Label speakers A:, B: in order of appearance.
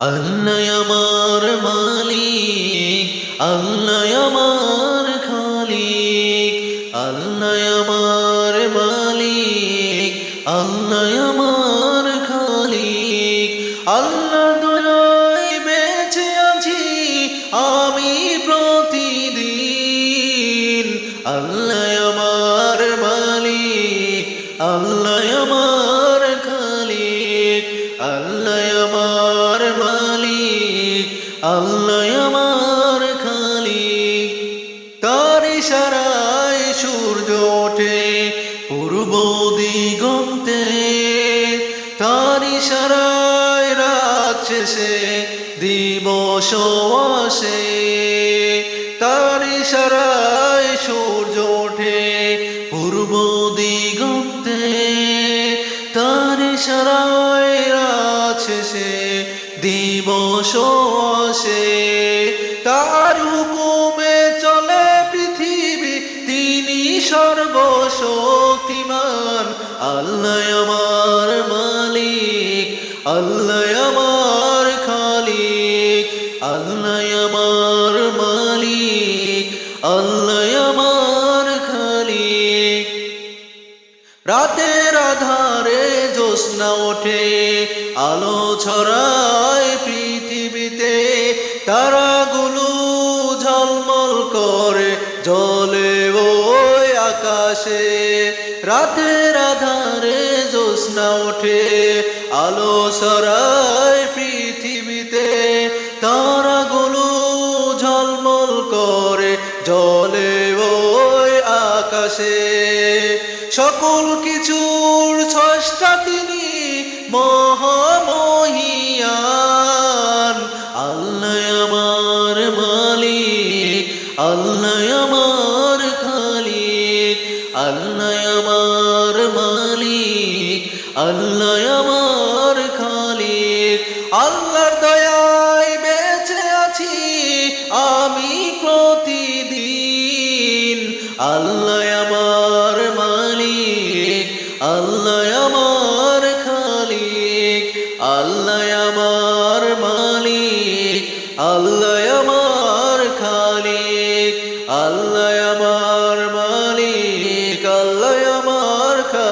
A: আল্লাহ আমার মালিক, আল্লাহ আমার খালিক, আল্লাহ আমার মালিক, আল্লাহ আমার খালিক। আল্লাহ দয়ায় বেঁচে আছি আমি প্রতিদিন। আল্লাহ আমার মালিক, আল্লাহ আমার খালিক, আল্লাহ আমার মালিক, আল্লাহ আমার খালিক। তার ইশারায় সূর্য ওঠে পূর্ব দিগন্তে, তার ইশারায় রাত শেষে দিবস আসে। তার ইশারায় সূর্য ওঠে পূর্ব দিগন্তে, তার ইশারায় রাত শেষে দিবস আসে। তার হুকুমে চলে পৃথিবী, তিনি সর্বশক্তিমান। আল্লাহ আমার মালিক, আল্লাহ আমার খালিক, আল্লাহ আমার মালিক, আল্লাহ আমার খালিক। রাতের আধারে জ্যোৎস্না ওঠে, আলো ছড়ায় পৃথিবীতে, তারাগুলো ঝলমল করে জ্বলে ওই আকাশে। রাতের আধারে জ্যোৎস্না ওঠে, আলো ছড়ায় পৃথিবীতে, তারাগুলো ঝলমল করে জ্বলে ওই আকাশে। সকল কিছুর স্রষ্টা তিনি মহামহিয়ান। আল্লাহ আমার মালিক, আল্লাহ আমার খালিক, আল্লাহ আমার মালিক, আল্লাহ আমার খালিক। আল্লাহর দয়ায় বেঁচে আছি আমি প্রতিদিন। আল্লাহ আমার মালিক, আল্লাহ আমার খালিক, আল্লাহ আমার মালিক, আল্লাহ আমার